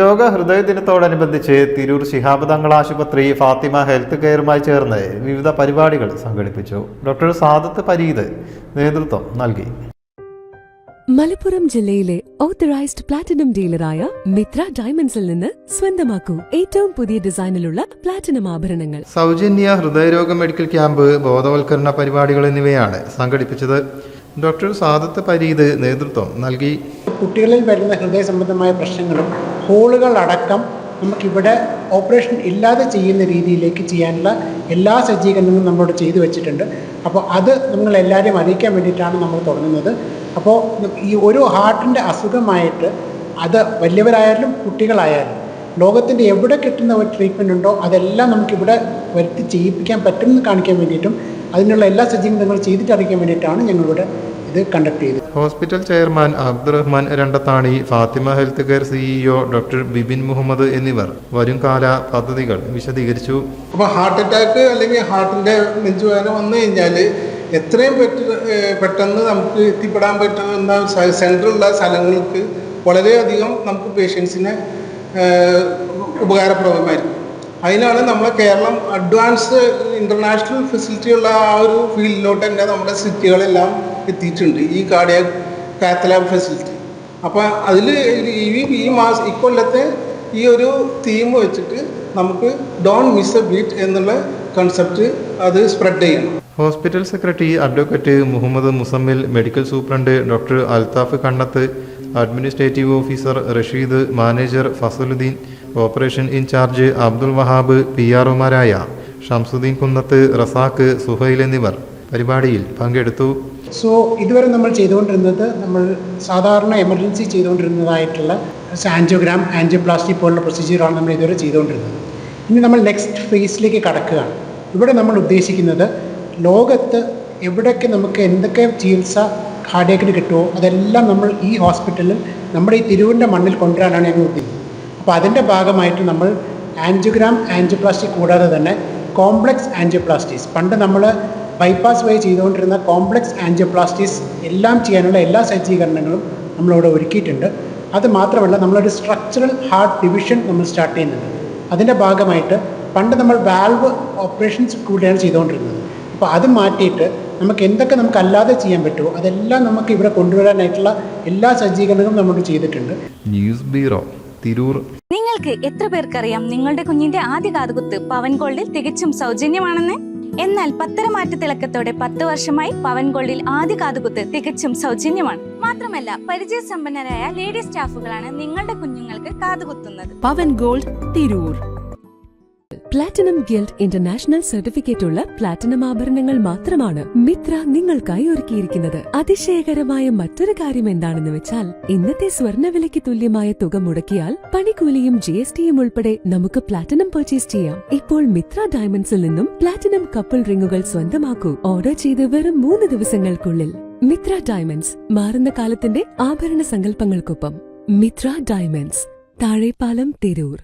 ലോക ഹൃദയ ദിനത്തോടനുബന്ധിച്ച് തിരൂർ ശിഹാബ് തങ്ങൾ ആശുപത്രി ഫാത്തിമ ഹെൽത്ത് കെയറുമായി ചേർന്ന് വിവിധ പരിപാടികൾ സംഘടിപ്പിച്ചു. ഡോക്ടർ സാദത്ത് പരീദ് നേതൃത്വം നൽകി. മലപ്പുറം ജില്ലയിലെ ഓത്തറൈസ്ഡ് പ്ലാറ്റിനം ഡീലറായ മിത്ര ഡയമണ്ട്സിൽ നിന്ന് സ്വന്തമാക്കൂ ഏറ്റവും പുതിയ ഡിസൈനിലുള്ള പ്ലാറ്റിനം ആഭരണങ്ങൾ. സൗജന്യ ഹൃദയരോഗ മെഡിക്കൽ ക്യാമ്പ്, ബോധവൽക്കരണ പരിപാടികൾ എന്നിവയാണ് സംഘടിപ്പിച്ചത്. ഡോക്ടർ സാദത്ത് പരീദ് നേതൃത്വം നൽകി. കുട്ടികളിൽ വരുന്ന ഹൃദയ സംബന്ധമായ പ്രശ്നങ്ങളും ഹോളുകൾ അടക്കം നമുക്കിവിടെ ഓപ്പറേഷൻ ഇല്ലാതെ ചെയ്യുന്ന രീതിയിലേക്ക് ചെയ്യാനുള്ള എല്ലാ സജ്ജീകരണങ്ങളും നമ്മളോട് ചെയ്തു വെച്ചിട്ടുണ്ട്. അപ്പോൾ അത് നിങ്ങളെല്ലാവരെയും അറിയിക്കാൻ വേണ്ടിയിട്ടാണ് നമ്മൾ തുടങ്ങുന്നത്. അപ്പോൾ ഈ ഒരു ഹാർട്ടിൻ്റെ അസുഖമായിട്ട് അത് വലിയവരായാലും കുട്ടികളായാലും ലോകത്തിൻ്റെ എവിടെ കിട്ടുന്ന ഒരു ട്രീറ്റ്മെൻറ്റ് ഉണ്ടോ അതെല്ലാം നമുക്കിവിടെ വരുത്തി ചെയ്യിപ്പിക്കാൻ പറ്റുമെന്ന് കാണിക്കാൻ വേണ്ടിയിട്ടും അതിനുള്ള എല്ലാ സജ്ജീകരണങ്ങളും ചെയ്തിട്ട് അറിയിക്കാൻ വേണ്ടിയിട്ടാണ് ഞങ്ങളിവിടെ ഇത് കണ്ടക്ട് ചെയ്തത്. Hospital chairman Abdurahman Randathani, Fathima health care CEO doctor Bibin Muhammad എന്നിവർ വരും കാല പദ്ധതികൾ വിശദീകരിച്ചു. അപ്പോൾ ഹാർട്ട് അറ്റാക്ക് അല്ലെങ്കിൽ ഹാർട്ടിൻ്റെ നെഞ്ചുവേദന വന്നു കഴിഞ്ഞാൽ എത്രയും പെട്ടെന്ന് നമുക്ക് എത്തിപ്പെടാൻ പറ്റുന്ന സെൻറ്ററുള്ള സ്ഥലങ്ങൾക്ക് വളരെയധികം നമുക്ക് പേഷ്യൻസിനെ ഉപകാരപ്രദമായിരിക്കും. അതിനാണ് നമ്മളെ കേരളം അഡ്വാൻസ് ഇൻ്റർനാഷണൽ ഫെസിലിറ്റിയുള്ള ആ ഒരു ഫീൽഡിലോട്ട് തന്നെ നമ്മുടെ സിറ്റികളെല്ലാം എത്തിയിട്ടുണ്ട്, ഈ കാർഡിയാക് കാത്ത് ലാബ് ഫെസിലിറ്റി. അപ്പോൾ അതിൽ ഈ കൊല്ലത്തെ ഈ ഒരു തീം വെച്ചിട്ട് നമുക്ക് ഡോൺ മിസ് എ ബീറ്റ് എന്നുള്ള കൺസെപ്റ്റ് അത് സ്പ്രെഡ് ചെയ്യണം. Hospital secretary advocate Muhammad Muzammil, medical superintendent doctor Althaf Kannath, administrative officer Rasheed, manager Fazaluddin, operation incharge Abdul Wahab, PROമാരായ ഷംസുദ്ദീൻ കുന്നത്ത്, റസാഖ്, സുഹൈൽ എന്നിവർ പരിപാടിയിൽ പങ്കെടുത്തു. ഇതുവരെ നമ്മൾ ചെയ്തുകൊണ്ടിരുന്നത് നമ്മൾ സാധാരണ എമർജൻസി ചെയ്തുകൊണ്ടിരുന്നതായിട്ടുള്ള ആൻജിയോഗ്രാം, ആൻജിയോപ്ലാസ്റ്റി പോലുള്ള പ്രൊസീജിയറാണ് നമ്മൾ ഇതുവരെ ചെയ്തുകൊണ്ടിരുന്നത്. ഇനി നമ്മൾ നെക്സ്റ്റ് ഫേസിലേക്ക് കടക്കുകയാണ്. ഇവിടെ നമ്മൾ ഉദ്ദേശിക്കുന്നത് ലോകത്ത് എവിടെയൊക്കെ നമുക്ക് എന്തൊക്കെ ചികിത്സ കാർഡിയാക്കിന് കിട്ടുമോ അതെല്ലാം നമ്മൾ ഈ ഹോസ്പിറ്റലിൽ നമ്മുടെ ഈ തിരൂരിൻ്റെ മണ്ണിൽ കൊണ്ടുവരാനാണ് ഞങ്ങൾ ഉദ്ദേശിക്കുന്നത്. അപ്പോൾ അതിൻ്റെ ഭാഗമായിട്ട് നമ്മൾ ആൻജിയോഗ്രാം, ആൻജിയോപ്ലാസ്റ്റി കൂടാതെ തന്നെ കോംപ്ലക്സ് ആൻജിയോപ്ലാസ്റ്റീസ്, പണ്ട് നമ്മൾ ബൈപ്പാസ് വഴി ചെയ്തുകൊണ്ടിരുന്ന കോംപ്ലക്സ് ആൻജിയോപ്ലാസ്റ്റീസ് എല്ലാം ചെയ്യാനുള്ള എല്ലാ സജ്ജീകരണങ്ങളും നമ്മളിവിടെ ഒരുക്കിയിട്ടുണ്ട്. അത് മാത്രമല്ല നമ്മളൊരു സ്ട്രക്ചറൽ ഹാർട്ട് ഡിവിഷൻ നമ്മൾ സ്റ്റാർട്ട് ചെയ്യുന്നുണ്ട്. അതിൻ്റെ ഭാഗമായിട്ട് പണ്ട് നമ്മൾ വാൽവ് ഓപ്പറേഷൻസ് കൂടെയാണ് ചെയ്തുകൊണ്ടിരുന്നത്. അപ്പോൾ അത് മാറ്റിയിട്ട് നമുക്ക് എന്തൊക്കെ നമുക്ക് അല്ലാതെ ചെയ്യാൻ പറ്റുമോ അതെല്ലാം നമുക്ക് ഇവിടെ കൊണ്ടുവരാനായിട്ടുള്ള എല്ലാ സജ്ജീകരണങ്ങളും നമ്മൾ ചെയ്തിട്ടുണ്ട്. News bureau, Tirur. നിങ്ങൾക്ക് എത്ര പേർക്കറിയാം നിങ്ങളുടെ കുഞ്ഞിന്റെ ആദ്യ കാതുകുത്ത് പവൻ ഗോൾഡിൽ തികച്ചും സൗജന്യമാണെന്ന്? എന്നാൽ പത്തരമാറ്റ തിളക്കത്തോടെ 10 വർഷമായി പവൻ ഗോൾഡിൽ ആദ്യ കാതുകുത്ത് തികച്ചും സൗജന്യമാണ്. മാത്രമല്ല പരിചയസമ്പന്നരായ ലേഡി സ്റ്റാഫുകളാണ് നിങ്ങളുടെ കുഞ്ഞുങ്ങൾക്ക് കാതുകുത്തുന്നത്. Pavan gold, Tirur. Platinum guild international certificate ഉള്ള പ്ലാറ്റിനം ആഭരണങ്ങൾ മാത്രമാണ് മിത്ര നിങ്ങൾക്കായി ഒരുക്കിയിരിക്കുന്നത്. അതിശയകരമായ മറ്റൊരു കാര്യം എന്താണെന്ന് വെച്ചാൽ ഇന്നത്തെ സ്വർണ്ണവിലയ്ക്ക് തുല്യമായ തുക മുടക്കിയാൽ പണിക്കൂലിയും GSTയും ഉൾപ്പെടെ നമുക്ക് പ്ലാറ്റിനം പർച്ചേസ് ചെയ്യാം. ഇപ്പോൾ മിത്ര ഡയമണ്ട്സിൽ നിന്നും പ്ലാറ്റിനം കപ്പിൾ റിങ്ങുകൾ സ്വന്തമാക്കൂ. ഓർഡർ ചെയ്ത് വെറും 3 ദിവസങ്ങൾക്കുള്ളിൽ. മിത്ര ഡയമണ്ട്സ്, മാറുന്ന കാലത്തിന്റെ ആഭരണ സങ്കല്പങ്ങൾക്കൊപ്പം. മിത്ര ഡയമണ്ട്സ്, താഴെപ്പാലം, തിരൂർ.